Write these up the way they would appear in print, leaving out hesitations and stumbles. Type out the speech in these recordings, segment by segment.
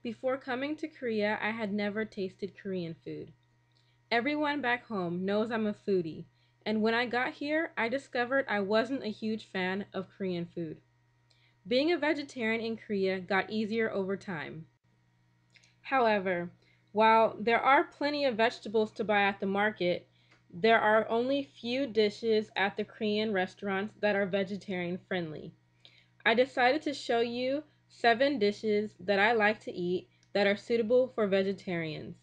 Before coming to Korea, I had never tasted Korean food. Everyone back home knows I'm a foodie, and when I got here, I discovered I wasn't a huge fan of Korean food. Being a vegetarian in Korea got easier over time. However, while there are plenty of vegetables to buy at the market, there are only few dishes at the Korean restaurants that are vegetarian friendly. I decided to show you 7 dishes that I like to eat that are suitable for vegetarians.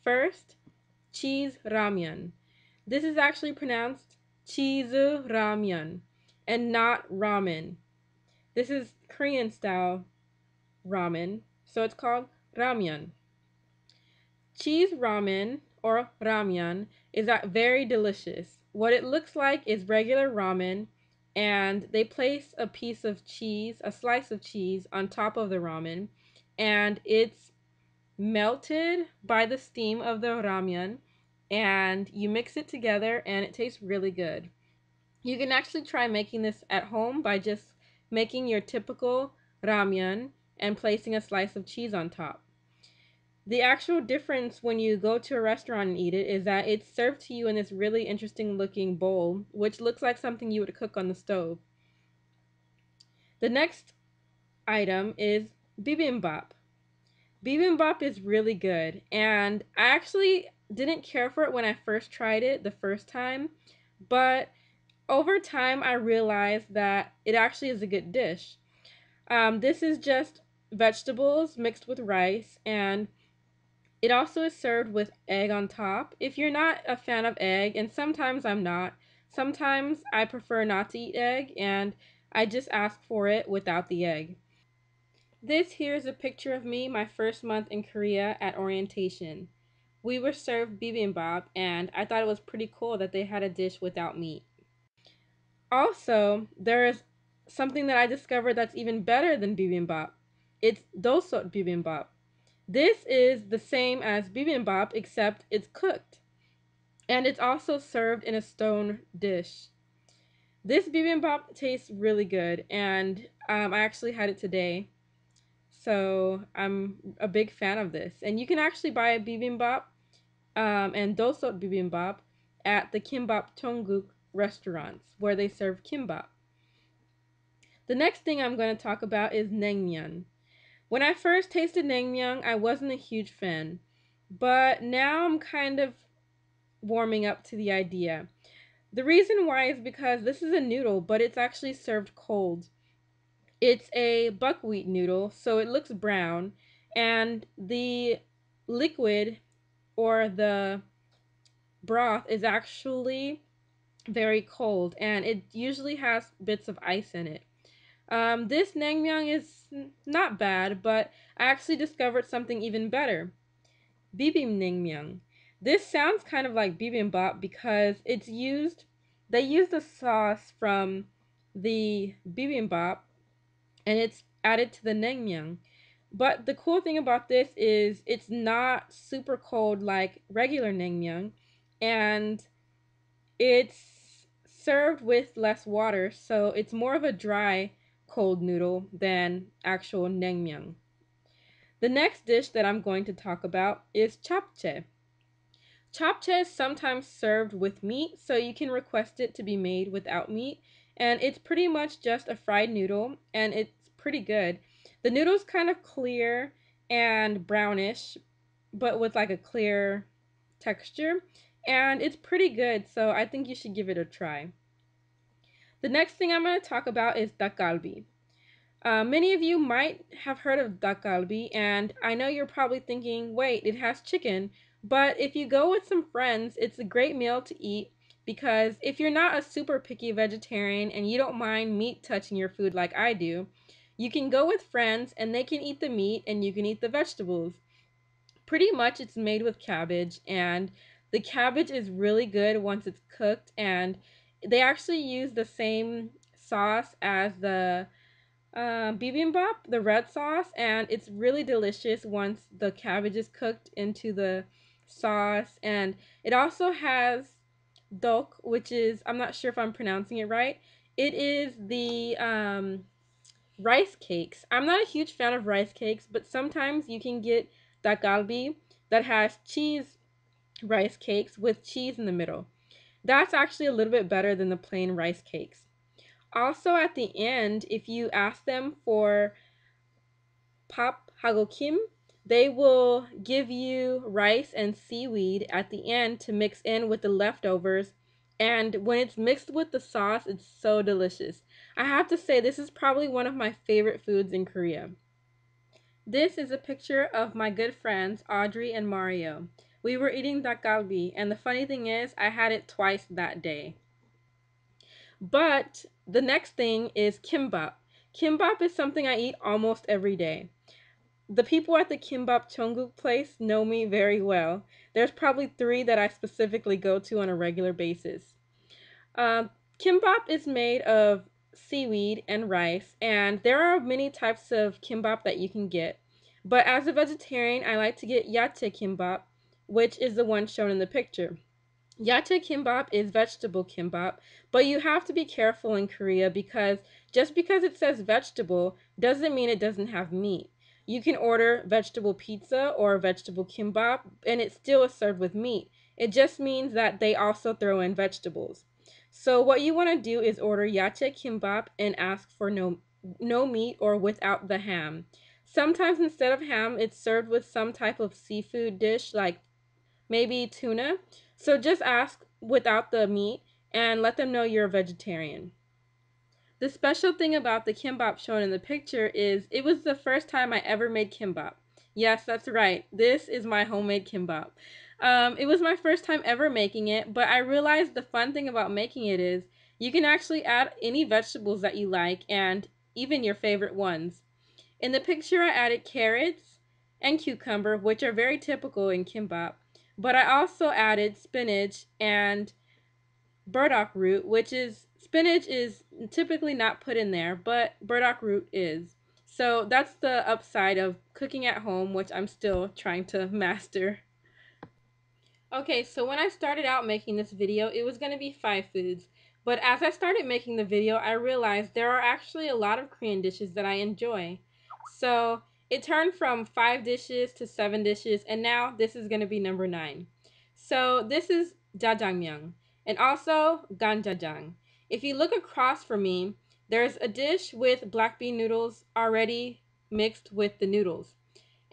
First, cheese ramyun. This is actually pronounced cheese ramyun and not ramen. This is Korean style ramen, so it's called ramyun. Cheese ramen or ramyun is very delicious. What it looks like is regular ramen, and they place a piece of cheese, a slice of cheese, on top of the ramen, and it's melted by the steam of the ramyun, and you mix it together, and it tastes really good. You can actually try making this at home by just making your typical ramyun and placing a slice of cheese on top. The actual difference when you go to a restaurant and eat it is that it's served to you in this really interesting looking bowl, which looks like something you would cook on the stove. The next item is bibimbap. Bibimbap is really good, and I actually didn't care for it when I first tried it the first time, but over time I realized that it actually is a good dish. This is just vegetables mixed with rice, and it also is served with egg on top. If you're not a fan of egg, and sometimes I'm not, sometimes I prefer not to eat egg, and I just ask for it without the egg. This here is a picture of me my first month in Korea at orientation. We were served bibimbap, and I thought it was pretty cool that they had a dish without meat. Also, there is something that I discovered that's even better than bibimbap. It's dosot bibimbap. This is the same as bibimbap except it's cooked. And it's also served in a stone dish. This bibimbap tastes really good, and I actually had it today. So I'm a big fan of this. And you can actually buy a bibimbap and dosot bibimbap at the Kimbap Tongguk restaurants where they serve kimbap. The next thing I'm going to talk about is Ning Miam. When I first tasted Ning Miam, I wasn't a huge fan, but now I'm kind of warming up to the idea. The reason why is because this is a noodle, but it's actually served cold. It's a buckwheat noodle, so it looks brown, and the liquid or the broth is actually very cold, and it usually has bits of ice in it. This naengmyeon is not bad, but I actually discovered something even better. Bibimbap. This sounds kind of like bibimbap because they use the sauce from the bibimbap and it's added to the naengmyeon. But the cool thing about this is it's not super cold like regular naengmyeon, and it's served with less water, so it's more of a dry cold noodle than actual naengmyeon. The next dish that I'm going to talk about is japchae. Japchae is sometimes served with meat, so you can request it to be made without meat, and it's pretty much just a fried noodle, and it's pretty good. The noodle's kind of clear and brownish, but with like a clear texture, and it's pretty good, so I think you should give it a try. The next thing I'm going to talk about is dak many of you might have heard of dak and I know you're probably thinking, wait, it has chicken. But if you go with some friends, it's a great meal to eat because if you're not a super picky vegetarian and you don't mind meat touching your food like I do, you can go with friends and they can eat the meat and you can eat the vegetables. Pretty much it's made with cabbage, and the cabbage is really good once it's cooked, and they actually use the same sauce as the bibimbap, the red sauce, and it's really delicious once the cabbage is cooked into the sauce. And it also has dok, which is, I'm not sure if I'm pronouncing it right. It is the Rice cakes. I'm not a huge fan of rice cakes, but sometimes you can get dak that has cheese rice cakes with cheese in the middle. That's actually a little bit better than the plain rice cakes. Also, at the end, if you ask them for pap hagokim, they will give you rice and seaweed at the end to mix in with the leftovers. And when it's mixed with the sauce, it's so delicious. I have to say, this is probably one of my favorite foods in Korea. This is a picture of my good friends Audrey and Mario. We were eating dak and the funny thing is, I had it twice that day. But the next thing is kimbap. Kimbap is something I eat almost every day. The people at the Kimbap Cheongguk place know me very well. There's probably three that I specifically go to on a regular basis. Um, Kimbap is made of seaweed and rice, and there are many types of kimbap that you can get. But as a vegetarian, I like to get yache kimbap, which is the one shown in the picture. Yacha kimbap is vegetable kimbap, but you have to be careful in Korea because just because it says vegetable doesn't mean it doesn't have meat. You can order vegetable pizza or vegetable kimbap and it still is served with meat. It just means that they also throw in vegetables. So what you want to do is order yacha kimbap and ask for no meat or without the ham. Sometimes instead of ham, it's served with some type of seafood dish like maybe tuna. So just ask without the meat and let them know you're a vegetarian. The special thing about the kimbap shown in the picture is it was the first time I ever made kimbap. Yes, that's right. This is my homemade kimbap. It was my first time ever making it, but I realized the fun thing about making it is you can actually add any vegetables that you like and even your favorite ones. In the picture, I added carrots and cucumber, which are very typical in kimbap, but I also added spinach and burdock root, which is spinach is typically not put in there, but burdock root is. So that's the upside of cooking at home, which I'm still trying to master. Okay, so when I started out making this video, it was going to be 5 foods. But as I started making the video, I realized there are actually a lot of Korean dishes that I enjoy. So it turned from 5 dishes to 7 dishes, and now this is going to be number 9. So this is jjajangmyeon, and also Ganja Dung. If you look across from me, there's a dish with black bean noodles already mixed with the noodles.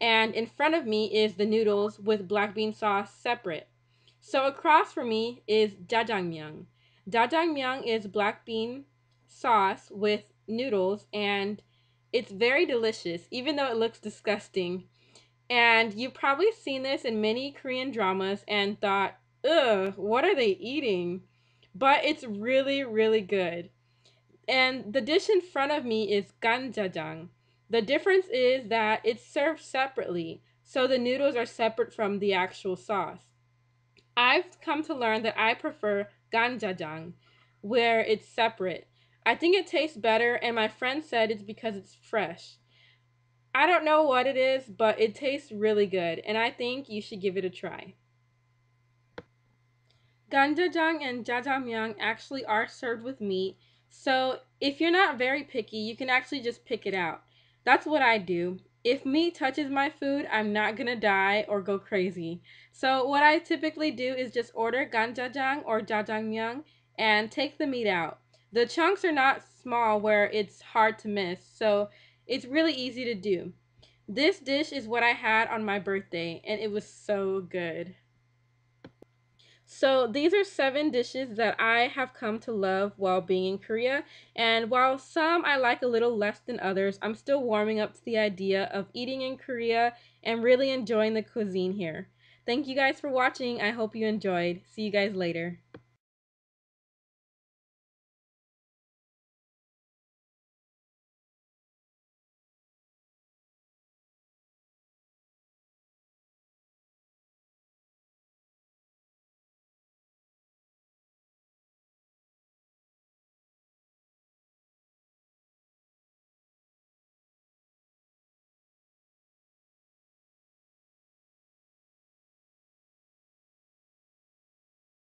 And in front of me is the noodles with black bean sauce separate. So across from me is jjajangmyeon. Jjajangmyeon is black bean sauce with noodles and it's very delicious even though it looks disgusting. And you've probably seen this in many Korean dramas and thought, ugh, what are they eating? But it's really, really good. And the dish in front of me is Ganja Dung. The difference is that it's served separately, so the noodles are separate from the actual sauce. I've come to learn that I prefer Ganja Dung, where it's separate. I think it tastes better, and my friend said it's because it's fresh. I don't know what it is, but it tastes really good, and I think you should give it a try. Ganjajang and jjajangmyeon actually are served with meat, so if you're not very picky, you can actually just pick it out. That's what I do. If meat touches my food, I'm not gonna die or go crazy. So what I typically do is just order ganjajang or jjajangmyeon and take the meat out. The chunks are not small where it's hard to miss, so it's really easy to do. This dish is what I had on my birthday, and it was so good. So these are 7 dishes that I have come to love while being in Korea. And while some I like a little less than others, I'm still warming up to the idea of eating in Korea and really enjoying the cuisine here. Thank you guys for watching. I hope you enjoyed. See you guys later.